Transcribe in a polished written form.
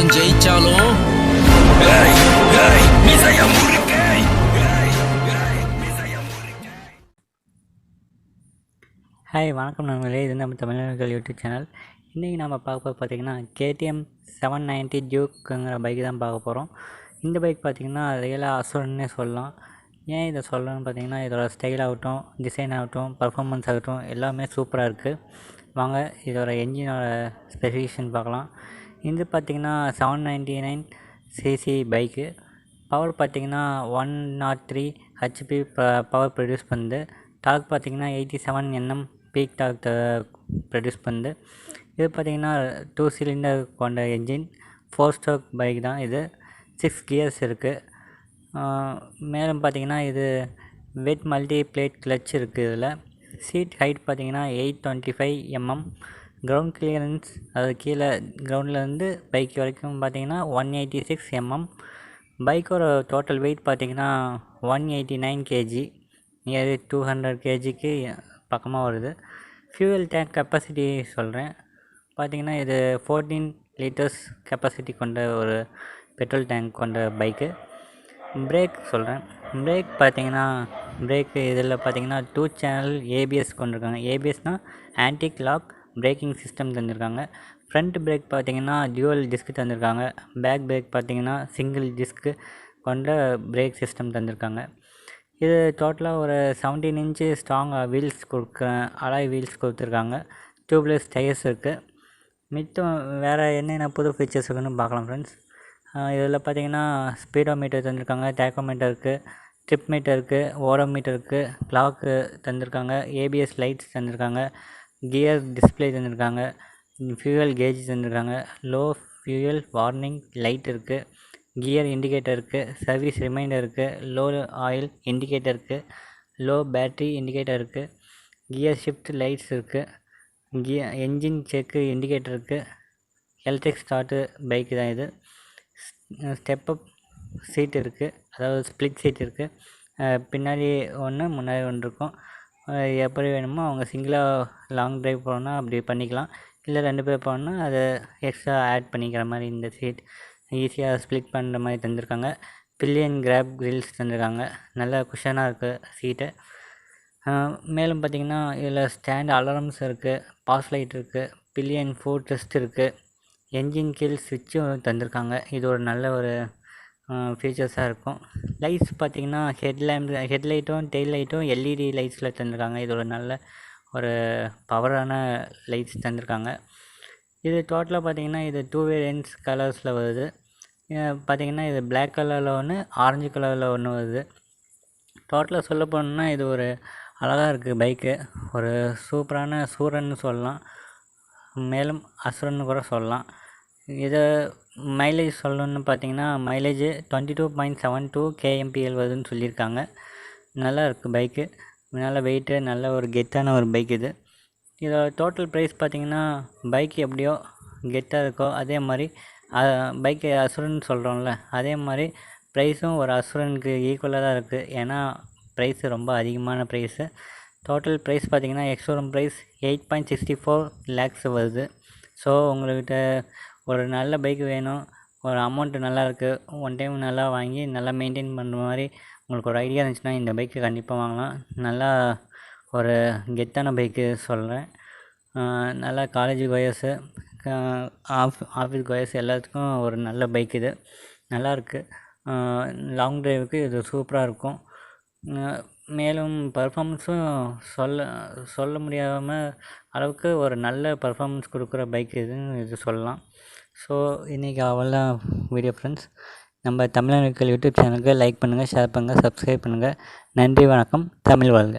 அவன் ஜெயிச்சாலும் ஹாய் வணக்கம் நண்பர்களே, இது நம்ம தமிழர்கள் யூடியூப் சேனல். இன்றைக்கி நம்ம பார்க்க பார்த்திங்கன்னா KTM 790 டியூக்குங்கிற பைக்கு தான் பார்க்க போகிறோம். இந்த பைக் பார்த்திங்கன்னா ரியலாக அசுரன்னே சொல்லலாம். ஏன் இதை சொல்லணும்னு பார்த்திங்கன்னா இதோட ஸ்டைல் ஆகட்டும், டிசைன் ஆகட்டும், பர்ஃபார்மன்ஸ் ஆகட்டும் எல்லாமே சூப்பராக இருக்குது. வாங்க இதோட என்ஜினோட ஸ்பெசிஃபிகேஷன் பார்க்கலாம். இது பார்த்திங்கன்னா 799 சிசி பைக்கு. பவர் பார்த்திங்கன்னா 103 HP பவர் ப்ரொடியூஸ் பண்ணுது. டார்க் பார்த்திங்கன்னா 87 Nm பீக் டார்க் ப்ரொடியூஸ் பண்ணுது. இது பார்த்திங்கன்னா 2 சிலிண்டர் கொண்ட என்ஜின், 4 ஸ்ட்ரோக் பைக் தான் இது. 6 கியர்ஸ் இருக்குது. மேலும் பார்த்திங்கன்னா இது வெட் மல்டி பிளேட் கிளச் இருக்குது. இதில் சீட் ஹைட் பார்த்திங்கன்னா 825 mm. கிரவுண்ட் கிளியரன்ஸ், அது கீழே கிரவுண்ட்லேருந்து பைக் வரைக்கும் பார்த்திங்கன்னா 186 mm. பைக்கோட டோட்டல் வெயிட் பார்த்திங்கன்னா 189 kg, நியர் 200 kgக்கு பக்கமாக வருது. ஃபியூவல் டேங்க் கெப்பாசிட்டி சொல்கிறேன். பார்த்திங்கன்னா இது 14 லிட்டர்ஸ் கெப்பாசிட்டி கொண்ட ஒரு பெட்ரோல் டேங்க் கொண்ட பைக்கு. பிரேக் சொல்கிறேன். பிரேக் பார்த்திங்கன்னா இதில் பார்த்திங்கன்னா 2 சேனல் ABS கொண்டிருக்காங்க. ABSனால் ஆன்டிக் லாக் பிரேக்கிங் சிஸ்டம் தந்திருக்காங்க. ஃப்ரண்ட் பிரேக் பார்த்திங்கன்னா டியூவல் டிஸ்க் தந்திருக்காங்க. பேக் பிரேக் பார்த்திங்கன்னா சிங்கிள் டிஸ்க்கு கொண்ட பிரேக் சிஸ்டம் தந்திருக்காங்க. இது டோட்டலாக ஒரு 17 inch strong wheels alloy wheels கொடுத்துருக்காங்க. டியூப்லெஸ் டயர்ஸ் இருக்குது. மித்தம் வேறு என்னென்ன புது ஃபீச்சர்ஸ் இருக்குன்னு பார்க்கலாம் ஃப்ரெண்ட்ஸ். இதில் பார்த்திங்கன்னா ஸ்பீடோமீட்டர் தந்திருக்காங்க, டேக்கோமீட்டர் இருக்குது, ட்ரிப் மீட்டர் இருக்குது, ஓடோமீட்டர் இருக்குது, கிளாக்கு தந்திருக்காங்க, ABS லைட்ஸ் தந்திருக்காங்க, கியர் டிஸ்பிளே தந்திருக்காங்க, ஃபியூயல் கேஜ் தந்திருக்காங்க, லோ ஃபியூயல் வார்னிங் லைட் இருக்குது, கியர் இண்டிகேட்டர் இருக்குது, சர்வீஸ் ரிமைண்டர் இருக்குது, லோ ஆயில் இண்டிகேட்டர் இருக்குது, லோ பேட்ரி இண்டிகேட்டர் இருக்குது, கியர் ஷிஃப்ட் லைட்ஸ் இருக்குது, என்ஜின் செக்கு இண்டிகேட்டர் இருக்குது. எலக்ட்ரிக் ஸ்டார்ட்டு பைக்கு தான் இது. ஸ்டெப்அப் சீட் இருக்குது, அதாவது ஸ்ப்ளிட் சீட் இருக்குது. பின்னாடி ஒன்று முன்னாடி ஒன்று இருக்கும். எப்படி வேணுமோ அவங்க சிங்கிளாக லாங் ட்ரைவ் போகணுன்னா அப்படி பண்ணிக்கலாம். இல்லை 2 பேர் போகணுன்னா அதை எக்ஸ்ட்ரா ஆட் பண்ணிக்கிற மாதிரி இந்த சீட் ஈஸியாக ஸ்ப்ளிட் பண்ணுற மாதிரி தந்திருக்காங்க. பில்லியன் கிராப் கிரில்ஸ் தந்திருக்காங்க. நல்ல குஷனாக இருக்குது சீட்டு. மேலும் பார்த்திங்கன்னா இதில் ஸ்டாண்ட் அலாரம்ஸ் இருக்குது, பாஸ் லைட் இருக்குது, பில்லியன் ஃபுட் ரெஸ்ட் இருக்குது, என்ஜின் கீழ் ஸ்விட்சும் தந்திருக்காங்க. இது ஒரு நல்ல ஒரு ஃபீச்சர்ஸாக இருக்கும். லைட்ஸ் பார்த்திங்கன்னா ஹெட்லைட்டும் டெயில் லைட்டும் LED லைட்ஸில் தந்திருக்காங்க. இது ஒரு நல்ல ஒரு பவரான லைட்ஸ் தந்திருக்காங்க. இது டோட்டலாக பார்த்திங்கன்னா இது 2 வேரியன்ட்ஸ் கலர்ஸில் வருது. பார்த்திங்கன்னா இது பிளாக் கலரில் ஒன்று, ஆரஞ்சு கலரில் ஒன்று வருது. டோட்டலாக சொல்ல போனோம்னா இது ஒரு அழகாக இருக்குது பைக்கு. ஒரு சூப்பரான சூரன்னு சொல்லலாம், மேலும் அசுரன்னு கூட சொல்லலாம். இதை மைலேஜ் சொல்லணுன்னு பார்த்திங்கன்னா மைலேஜ் 22.72 kmpl வருதுன்னு சொல்லியிருக்காங்க. நல்லா இருக்குது பைக்கு. நல்ல வெயிட்டு, நல்ல ஒரு கெத்தான ஒரு பைக் இது. இதோட டோட்டல் ப்ரைஸ் பார்த்திங்கன்னா பைக் எப்படியோ கெத்தாக இருக்கோ அதே மாதிரி பைக்கு அசுரன் சொல்கிறோம்ல, அதே மாதிரி ப்ரைஸும் ஒரு அசுரனுக்கு ஈக்குவலாக தான் இருக்குது. ஏன்னா ப்ரைஸு ரொம்ப அதிகமான ப்ரைஸு. டோட்டல் ப்ரைஸ் பார்த்திங்கன்னா எக்ஸ்ஷோரூம் ப்ரைஸ் 8.64 lakhs வருது. ஸோ உங்கள்கிட்ட ஒரு நல்ல பைக் வேணும், ஒரு அமௌண்ட்டு நல்லா இருக்குது, ஒன் டைம் நல்லா வாங்கி நல்லா மெயின்டைன் பண்ணுற மாதிரி உங்களுக்கு ஒரு ஐடியா இருந்துச்சுன்னா இந்த பைக்கு கண்டிப்பாக வாங்கலாம். நல்லா ஒரு கெத்தான பைக்கு சொல்கிறேன். நல்லா காலேஜ் கோயர்ஸு, ஆஃபீஸ் கோயர்ஸ் எல்லாத்துக்கும் ஒரு நல்ல பைக் இது. நல்லாயிருக்கு. லாங் ட்ரைவுக்கு இது சூப்பராக இருக்கும். மேலும் பர்ஃபார்மன்ஸும் சொல்ல முடியாமல் அளவுக்கு ஒரு நல்ல பர்ஃபார்மன்ஸ் கொடுக்குற பைக் இது சொல்லலாம். ஸோ இன்றைக்கி அவ்வளோதான் வீடியோ ஃப்ரெண்ட்ஸ். நம்ம தமிழர்கள் யூடியூப் சேனலுக்கு லைக் பண்ணுங்கள், ஷேர் பண்ணுங்கள், சப்ஸ்கிரைப் பண்ணுங்கள். நன்றி, வணக்கம். தமிழ் வாழ்க.